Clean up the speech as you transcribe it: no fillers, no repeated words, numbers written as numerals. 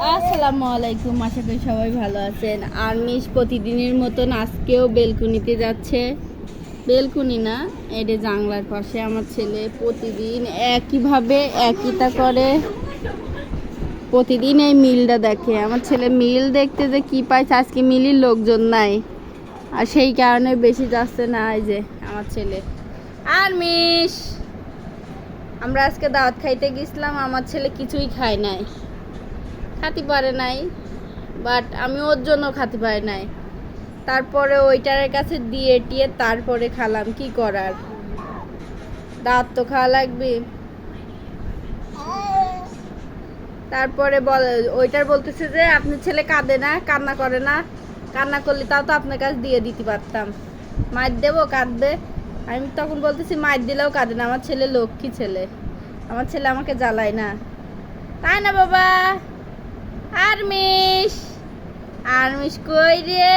আসসালামু আলাইকুম, আশা করি সবাই ভালো আছেন। আর্মিস প্রতিদিনের মতন আজকেও বেলকুনিতে যাচ্ছে। বেলকুনি না, এটা জানলার পাশে। আমার ছেলে প্রতিদিন একইভাবে একইটা করে, প্রতিদিন এই মিলটা দেখে। আমার ছেলে মিল দেখতে যে কি পাইছে, আজকে মিলির লোকজন নাই, আর সেই কারণে বেশি যাচ্ছে না। এই যে আমার ছেলে আর্মিস, আমরা আজকে দাওয়াত খাইতে গেছিলাম, আমার ছেলে কিছুই খায় নাই, খাতে পারে নাই, বাট আমি ওর জন্য খাতে পারি নাই। তারপরে ওইটারের কাছে দিয়ে টিয়ে তারপরে খালাম, কি করার, দাঁত তো খাওয়া লাগবে। তারপরে ওইটার বলতেছে যে আপনার ছেলে কাঁদে না, কান্না করে না, কান্না করলে তাও তো আপনার কাছে দিয়ে দিতে পারতাম, মার দেবো কাঁদবে। আমি তখন বলতেছি মার দিলেও কাঁদে না, আমার ছেলে লক্ষ্মী ছেলে, আমার ছেলে আমাকে জ্বালায় না, তাই না বাবা? আর্মিস, আর্মিস কই রে?